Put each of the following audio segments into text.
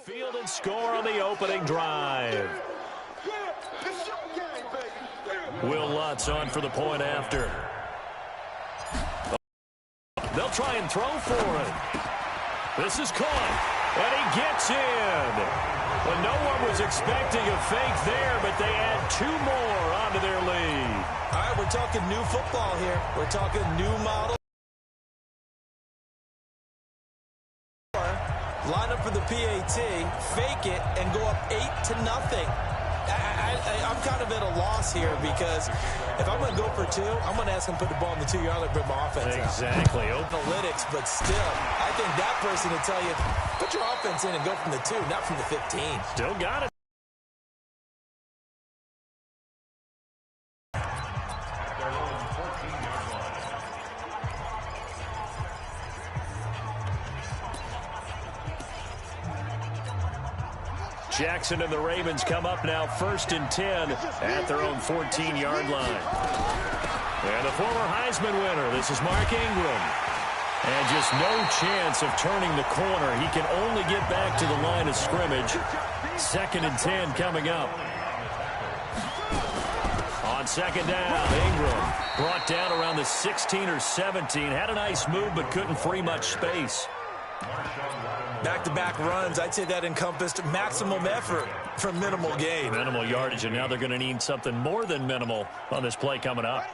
field and score on the opening drive. Will Lutz on for the point after. They'll try and throw for it. This is caught, and he gets in. Well, no one was expecting a fake there, but they add 2 more onto their lead. All right, we're talking new football here. We're talking new model. Line up for the PAT, fake it, and go up 8-0. I'm kind of at a loss here because if I'm going to go for 2, I'm going to ask him to put the ball in the 2-yard line and bring my offense Exactly. out. Analytics, but still, I think that person would tell you, put your offense in and go from the 2, not from the 15. Still got it. Jackson and the Ravens come up now 1st and 10 at their own 14-yard line. And the former Heisman winner, this is Mark Ingram. And just no chance of turning the corner. He can only get back to the line of scrimmage. 2nd and 10 coming up. On 2nd down, Ingram brought down around the 16 or 17. Had a nice move but couldn't free much space. Back-to-back runs, I'd say that encompassed maximum effort for minimal gain. Minimal yardage, and now they're going to need something more than minimal on this play coming up.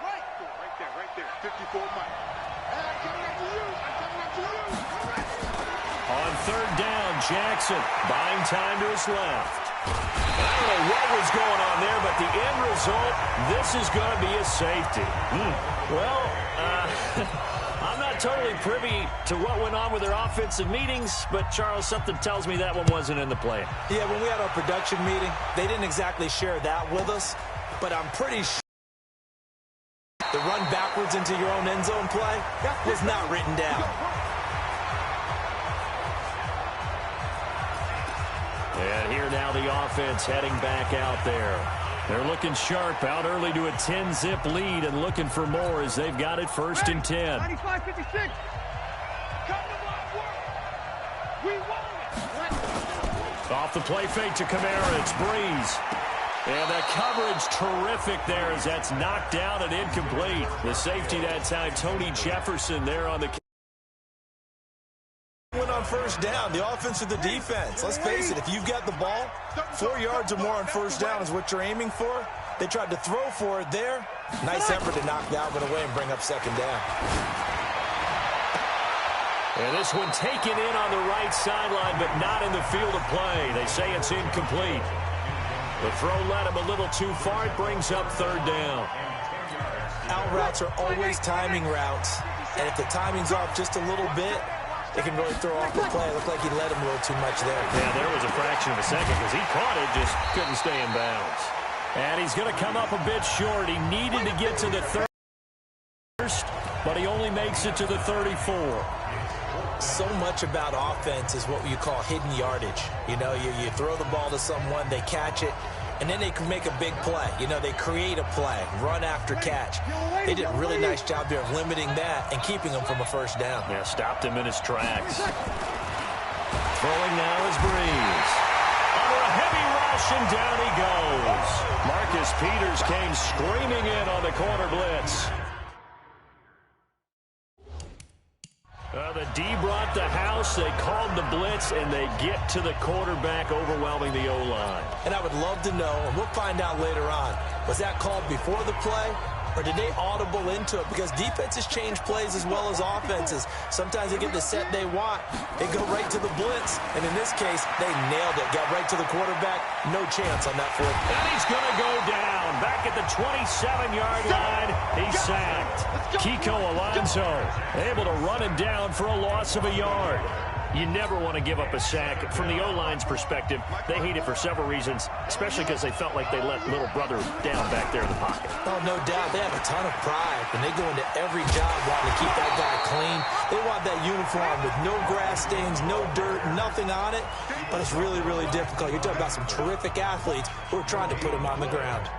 Right there, 54 miles. On 3rd down, Jackson buying time to his left. I don't know what was going on there, but the end result, this is going to be a safety. Well, I'm not totally privy to what went on with their offensive meetings, but, Charles, something tells me that one wasn't in the play. Yeah, when we had our production meeting, they didn't exactly share that with us, but I'm pretty sure the run backwards into your own end zone play was not written down. And here now the offense heading back out there. They're looking sharp, out early to a 10-zip lead and looking for more as they've got it 1st and 10. 95-56. Come to my work. We want it. Off the play fake to Kamara, it's Breeze. And the coverage terrific there as that's knocked down and incomplete. The safety that time, Tony Jefferson there on the Went on 1st down, the offense or the defense. Let's face it, if you've got the ball, 4 yards or more on 1st down is what you're aiming for. They tried to throw for it there. Nice effort to knock that one away and bring up 2nd down. And this one taken in on the right sideline, but not in the field of play. They say it's incomplete. The throw led him a little too far. It brings up 3rd down. Out routes are always timing routes. And if the timing's off just a little bit, it can really throw off the play. It looked like he let him a little too much there. Yeah, there was a fraction of a second because he caught it, just couldn't stay in bounds. And he's going to come up a bit short. He needed to get to the 31st, but he only makes it to the 34. So much about offense is what you call hidden yardage. You know, you throw the ball to someone, they catch it, and then they can make a big play. You know, they create a play, run after catch. They did a really nice job there of limiting that and keeping him from a 1st down. Yeah, stopped him in his tracks. Throwing now is Breeze. Under a heavy rush, and down he goes. Marcus Peters came screaming in on the corner blitz. The D brought the house. They called the blitz, and they get to the quarterback, overwhelming the O-line. And I would love to know, and we'll find out later on, was that called before the play, or did they audible into it? Because defenses change plays as well as offenses. Sometimes they get the set they want. They go right to the blitz, and in this case, they nailed it. Got right to the quarterback. No chance on that 4th. And he's going to go down. Back at the 27-yard line, he's sacked. Kiko Alonso able to run him down for a loss of a yard. You never want to give up a sack. From the O-line's perspective, they hate it for several reasons, especially because they felt like they let little brother down back there in the pocket. Oh, no doubt. They have a ton of pride, and they go into every job wanting to keep that guy clean. They want that uniform with no grass stains, no dirt, nothing on it, but it's really, really difficult. You're talking about some terrific athletes who are trying to put him on the ground.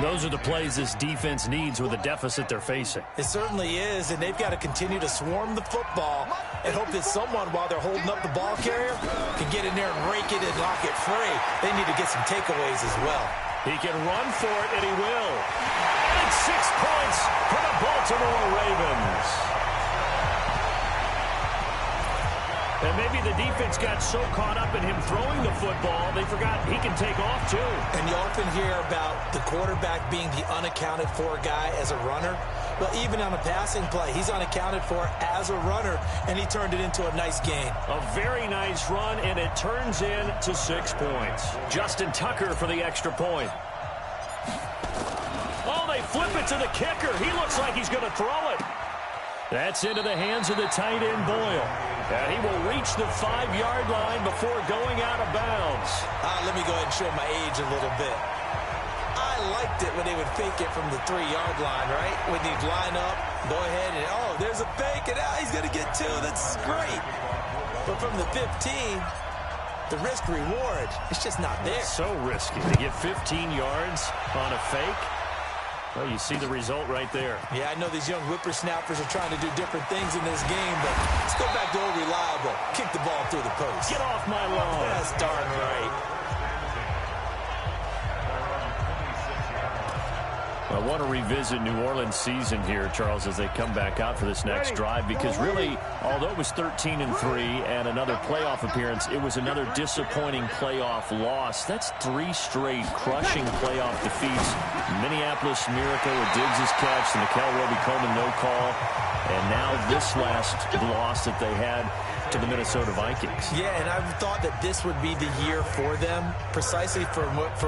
Those are the plays this defense needs with the deficit they're facing. It certainly is, and they've got to continue to swarm the football and hope that someone, while they're holding up the ball carrier, can get in there and rake it and knock it free. They need to get some takeaways as well. He can run for it, and he will. And it's 6 points for the Baltimore Ravens. And maybe the defense got so caught up in him throwing the football, they forgot he can take off, too. And you often hear about the quarterback being the unaccounted for guy as a runner. Well, even on a passing play, he's unaccounted for as a runner, and he turned it into a nice gain. A very nice run, and it turns into 6 points. Justin Tucker for the extra point. Oh, they flip it to the kicker. He looks like he's going to throw it. That's into the hands of the tight end, Boyle. And he will reach the 5-yard line before going out of bounds. Let me go ahead and show my age a little bit. I liked it when they would fake it from the 3-yard line, right? When they'd line up, go ahead and, oh, there's a fake, and he's going to get 2. That's great. But from the 15, the risk-reward, it's just not there. It's so risky to get 15 yards on a fake. Well, you see the result right there. Yeah, I know these young whippersnappers are trying to do different things in this game, but let's go back to old reliable. Kick the ball through the post. Get off my lawn. That's darn right. I want to revisit New Orleans' season here, Charles, as they come back out for this next drive, because really, although it was 13-3 and another playoff appearance, it was another disappointing playoff loss. That's 3 straight crushing playoff defeats. Minneapolis Miracle with Diggs' catch, the Nickel Roby-Coleman no call, and now this last loss that they had to the Minnesota Vikings. Yeah, and I thought that this would be the year for them, precisely for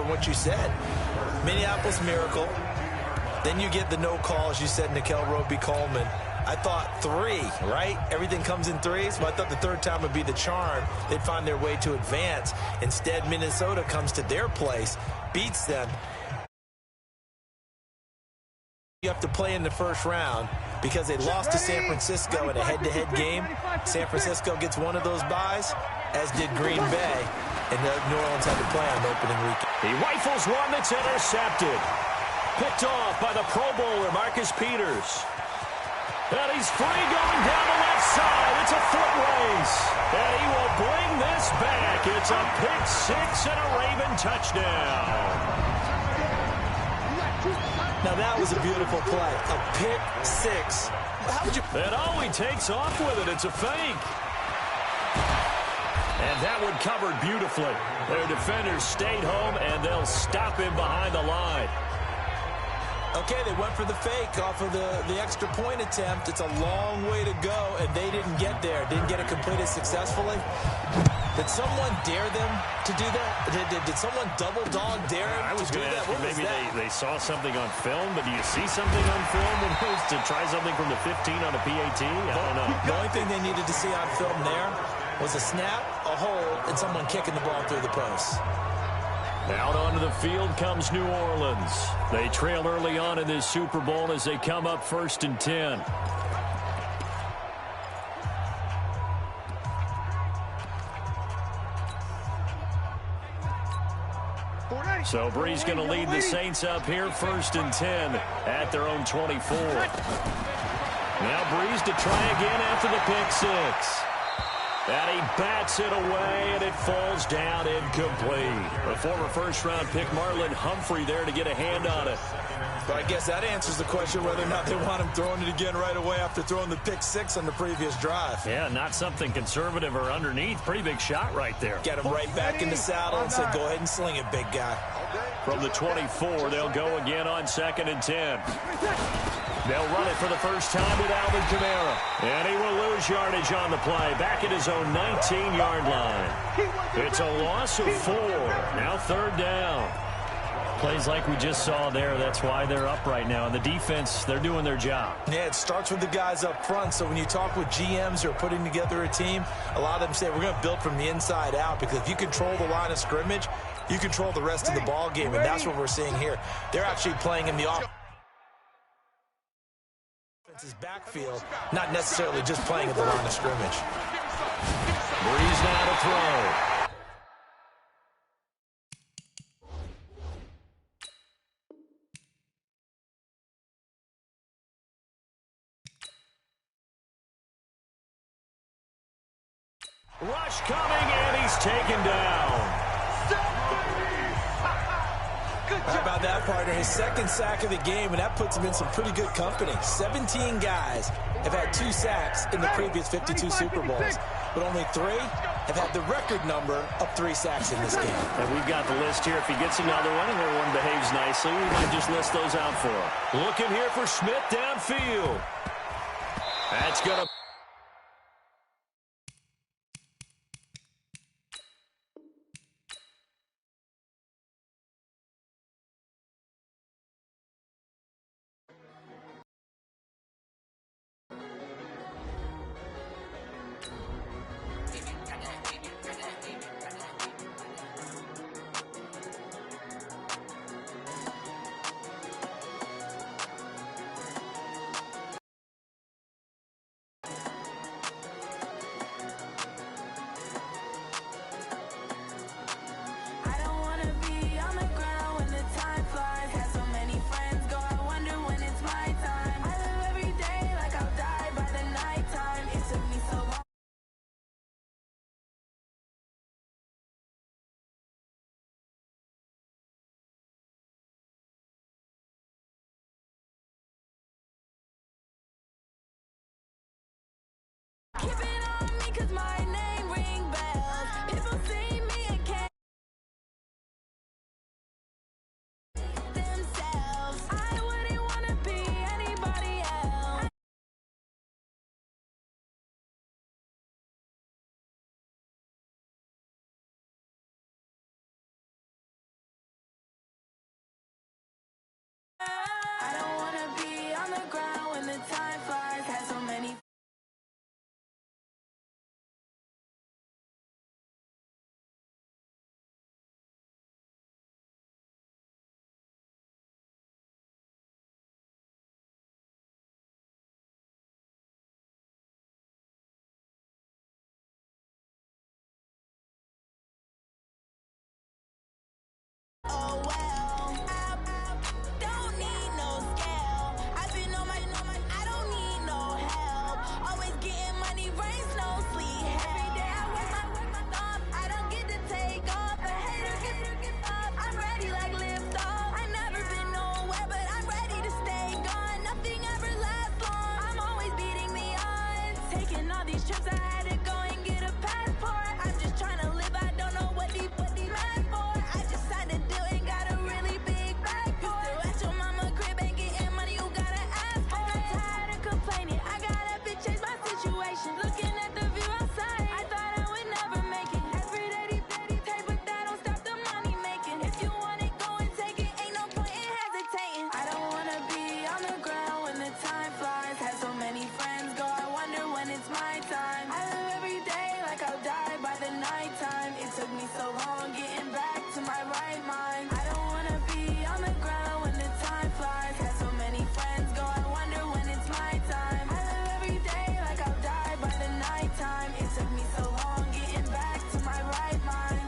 what you said. Minneapolis Miracle. Then you get the no call, as you said, Nickel Roby-Coleman. I thought 3, right? Everything comes in 3s. But I thought the third time would be the charm. They'd find their way to advance. Instead, Minnesota comes to their place, beats them. You have to play in the first round because they lost to San Francisco in a head-to-head game. San Francisco gets one of those byes, as did Green Bay. And New Orleans had to play on the opening weekend. He rifles one that's intercepted. Picked off by the Pro Bowler, Marcus Peters. And he's free going down the left side. It's a foot race. And he will bring this back. It's a pick-6 and a Raven touchdown. Now that was a beautiful play. A pick-6. How would you... And oh, he takes off with it. It's a fake. And that one covered beautifully. Their defenders stayed home, and they'll stop him behind the line. Okay, they went for the fake off of the extra point attempt. It's a long way to go, and they didn't get there. Didn't get it completed successfully. Did someone dare them to do that? Did someone double-dog dare them? I was going to ask you, maybe they saw something on film, but do you see something on film when it was to try something from the 15 on a PAT? I don't know. The only thing they needed to see on film there was a snap, a hold, and someone kicking the ball through the post. Out onto the field comes New Orleans. They trail early on in this Super Bowl as they come up 1st and 10. So Bree's going to lead the Saints up here 1st and 10 at their own 24. Now Breeze to try again after the pick-6. And he bats it away, and it falls down incomplete. A former first-round pick, Marlon Humphrey, there to get a hand on it. But I guess that answers the question whether or not they want him throwing it again right away after throwing the pick-6 on the previous drive. Yeah, not something conservative or underneath. Pretty big shot right there. Get him right back in the saddle and said, go ahead and sling it, big guy. From the 24, they'll go again on 2nd and 10. They'll run it for the first time with Alvin Kamara. And he will lose yardage on the play. Back at his own 19-yard line. It's a loss of 4. Now 3rd down. Plays like we just saw there. That's why they're up right now. And the defense, they're doing their job. Yeah, it starts with the guys up front. So when you talk with GMs who are putting together a team, a lot of them say we're going to build from the inside out. Because if you control the line of scrimmage, you control the rest of the ball game. And that's what we're seeing here. They're actually playing in the offense's backfield, not necessarily just playing at the line of scrimmage. Breeze now to throw. Rush coming, and he's taken down. How about that, partner? His second sack of the game, and that puts him in some pretty good company. 17 guys have had 2 sacks in the previous 52 Super Bowls, but only 3 have had the record number of 3 sacks in this game. And we've got the list here. If he gets another one and everyone behaves nicely, we might just list those out for him. Looking here for Smith downfield. That's going to... Keep it on me 'cause my name ring bells. People see me and can't themselves. I wouldn't wanna be anybody else. I don't wanna be on the ground when the time flies. Had so many. Oh well, I don't need no scale. I've been on my, I don't need no help. Always getting money, rains, no sleep. Every day I work my thumb. I don't get to take off. A hater get up. I'm ready like lift off. I never been nowhere, but I'm ready to stay gone. Nothing ever lasts long. I'm always beating the odds. Taking all these trips, I had to go and get a passport. I'm just trying to live. I don't know what the mad for. I just had to do it. Got a really big bag for it. Still at your mama crib ain't getting money. You gotta ask for it. I'm tired of complaining. I gotta be change my situation. Looking at the view outside. I thought I would never make it. Every day they take, but that don't stop the money making. If you want it, go and take it. Ain't no point in hesitating. I don't wanna be on the ground when the time flies. Had so many friends go. I wonder when it's my time. I live every day like I'll die by the nighttime. It took me so long getting back to my right mind. I don't wanna be on the ground when the time flies. Had so many friends go. I wonder when it's my time. I live every day like I'll die by the nighttime. It took me so long getting back to my right mind.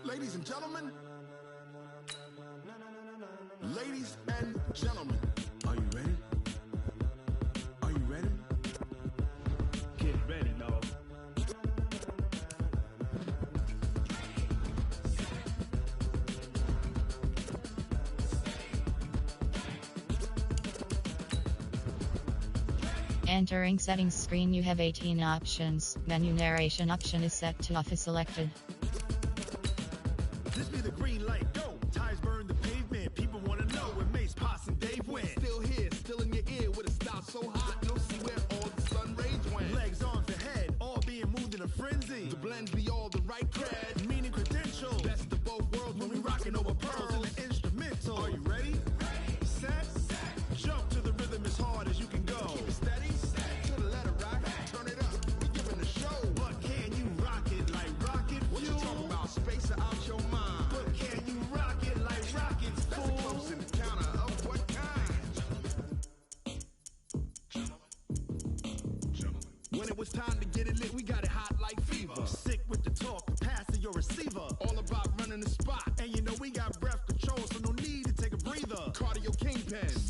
Ladies and gentlemen, ladies and gentlemen, are you ready? Are you ready? Get ready, dog. Entering settings screen, you have 18 options. Menu narration option is set to off is selected. This be the green light, go. Tires burn the pavement. People want to know where Mace, Poss, and Dave went. Still here, still in your ear with a style so hot. No see where all the sun rays went. Legs on the head, all being moved in a frenzy. The blends be all the right cred, meaning credentials. Best of both worlds when we rocking over pearls in the instrumental. Are you ready? Set. Jump to the rhythm as hard as you can go. Keep it steady. To the letter right. Turn it up. We giving the show. But can you rock it like rocket fuel? What you talking about? Space or out your mind? But can you rock it like rockets, fool? That's a close encounter of what kind? When it was time to get it lit, we got it hot like fever.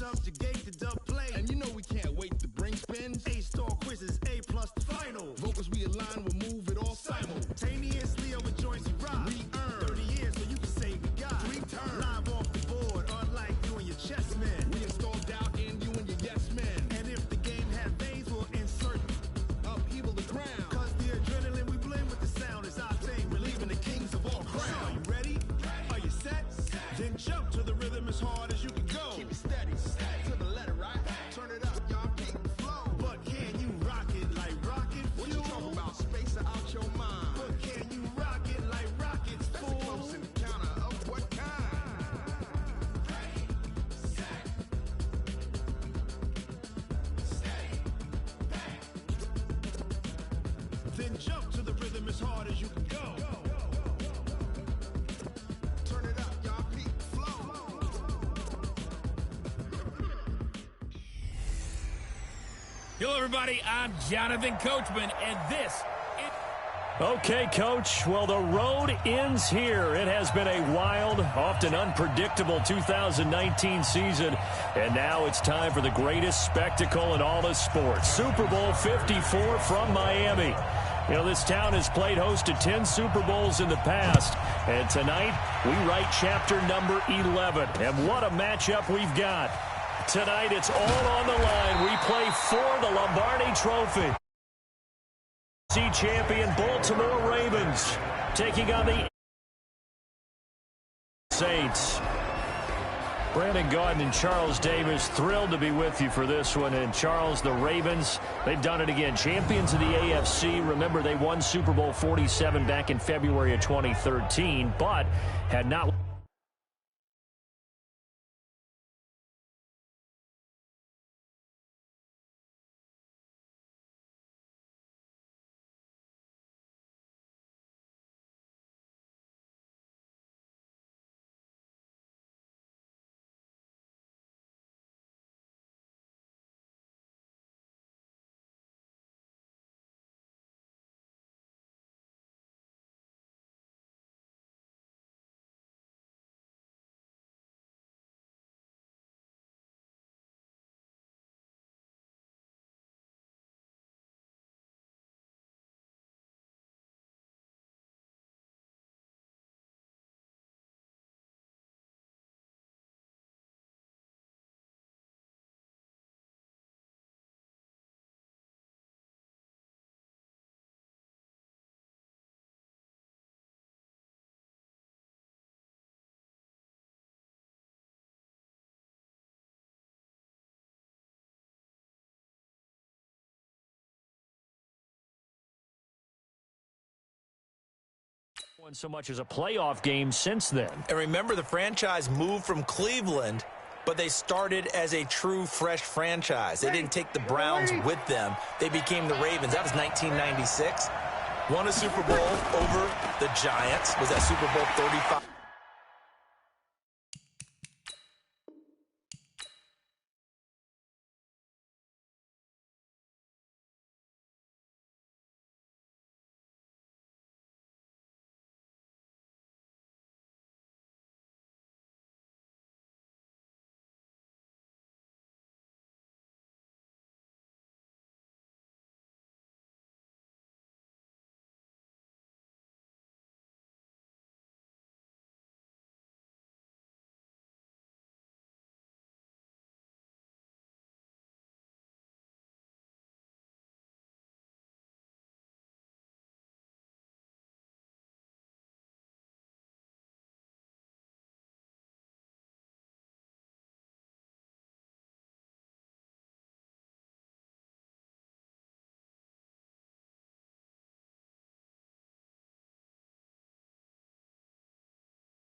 subjugate the dub play. And you know we can't wait to bring spins. A-star quizzes, A+ the final. Vocals we align, we'll move it all simultaneously over joints we rock. We earn 30 years so you can say we got 3 turns. Live off the board, unlike you and your chess men. We install doubt in you and your yes men. And if the game had veins, we'll insert upheaval the ground. Cause the adrenaline we blend with the sound is our thing. We're leaving the kings of all crowns. So are you ready? Are you set? Then jump to the rhythm as hard as you can go. Keep it steady, to the letter, right? Turn it up, y'all, keep the flow. But can you rock it like rocket fuel? What you talking about? Space out your mind. But can you rock it like rockets, fool? That's a close encounter of what kind? Ready, set, steady, bang. Then jump to the rhythm as hard as you can go. Turn it up, y'all, keep the flow. Hello, everybody. I'm Jonathan Coachman, and this is... Okay, Coach. Well, the road ends here. It has been a wild, often unpredictable 2019 season, and now it's time for the greatest spectacle in all of sports. Super Bowl 54 from Miami. You know, this town has played host to 10 Super Bowls in the past, and tonight we write chapter number 11. And what a matchup we've got. Tonight it's all on the line. We play for the Lombardi Trophy. Champion Baltimore Ravens taking on the Saints. Brandon Gaudin and Charles Davis, thrilled to be with you for this one. And Charles, the Ravens, they've done it again. Champions of the AFC. Remember, they won Super Bowl 47 back in February of 2013, but had not... won so much as a playoff game since then. And remember, the franchise moved from Cleveland, but they started as a true fresh franchise. They didn't take the Browns with them. They became the Ravens. That was 1996. Won a Super Bowl over the Giants. Was that Super Bowl 35?